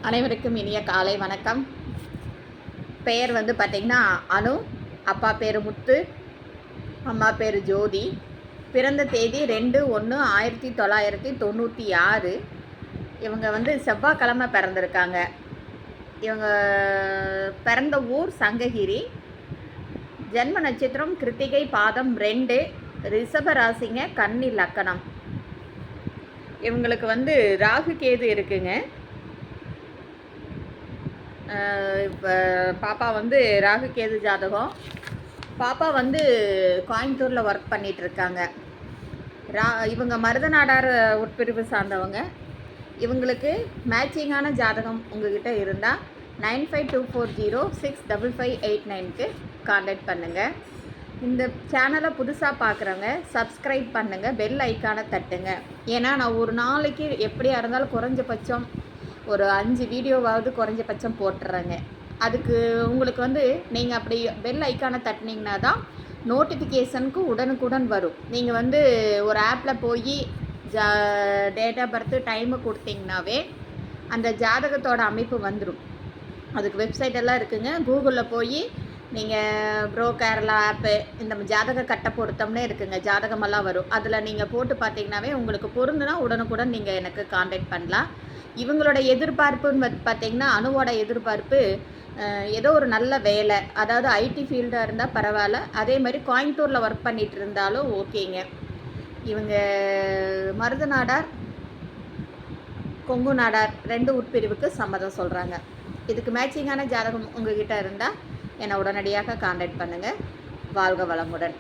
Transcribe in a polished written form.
அனைவருக்கும் இனிய காலை வணக்கம். பெயர் வந்து பார்த்திங்கன்னா அனு, அப்பா பேர் முத்து, அம்மா பேர் ஜோதி. பிறந்த தேதி 2/1/1996. இவங்க வந்து செவ்வாய்க்கிழமை பிறந்திருக்காங்க. இவங்க பிறந்த ஊர் சங்ககிரி. ஜென்ம நட்சத்திரம் கிருத்திகை, பாதம் 2, ரிஷப ராசிங்க, கன்னி லக்கணம். இவங்களுக்கு வந்து ராகு கேது இருக்குங்க. இப்போ பாப்பா வந்து ராகு கேது ஜாதகம். பாப்பா வந்து கோயம்புத்தூரில் ஒர்க் பண்ணிகிட்ருக்காங்க. இவங்க மருதநாடார் உட்பிரிவு சார்ந்தவங்க. இவங்களுக்கு மேட்சிங்கான ஜாதகம் உங்ககிட்ட இருந்தால் 9524065589க்கு கான்டாக்ட் பண்ணுங்கள். இந்த சேனலை புதுசாக பார்க்குறவங்க சப்ஸ்கிரைப் பண்ணுங்கள், பெல் ஐக்கானை தட்டுங்க. ஏன்னா நான் ஒரு நாளைக்கு எப்படியா இருந்தாலும் குறைஞ்சபட்சம் ஒரு 5 வீடியோவாவது குறைஞ்சபட்சம் போட்டுறேங்க. அதுக்கு உங்களுக்கு வந்து நீங்கள் அப்படி பெல் ஐக்கானை தட்டினீங்கன்னா தான் நோட்டிஃபிகேஷனுக்கு உடனுக்குடன் வரும். நீங்கள் வந்து ஒரு ஆப்பில் போய் டேட் ஆஃப் பர்த்து டைமு கொடுத்தீங்கன்னாவே அந்த ஜாதகத்தோட அமைப்பு வந்துடும். அதுக்கு வெப்சைட் எல்லாம் இருக்குங்க. கூகுளில் போய் நீங்கள் ப்ரோ கேரளா ஆப்பு, இந்த ஜாதக கட்டை பொருத்தம்னே இருக்குங்க, ஜாதகமெல்லாம் வரும். அதில் நீங்கள் போட்டு பார்த்தீங்கன்னாவே உங்களுக்கு பொருந்துனா உடனுக்குடன் நீங்கள் எனக்கு கான்டாக்ட் பண்ணலாம். இவங்களோட எதிர்பார்ப்புன்னு பார்த்தீங்கன்னா அணுவோட எதிர்பார்ப்பு ஏதோ ஒரு நல்ல வேலை, அதாவது ஐடி ஃபீல்டாக இருந்தால் பரவாயில்ல, அதே மாதிரி கோயம்புத்தூரில் ஒர்க் பண்ணிகிட்டு இருந்தாலும் ஓகேங்க. இவங்க மருதநாடார், கொங்கு நாடார் 2 உட்பிரிவுக்கு சம்மதம் சொல்கிறாங்க. இதுக்கு மேட்சிங்கான ஜாதகம் உங்ககிட்ட இருந்தால் என்னை உடனடியாக கான்டாக்ட் பண்ணுங்கள். வாழ்க வளமுடன்.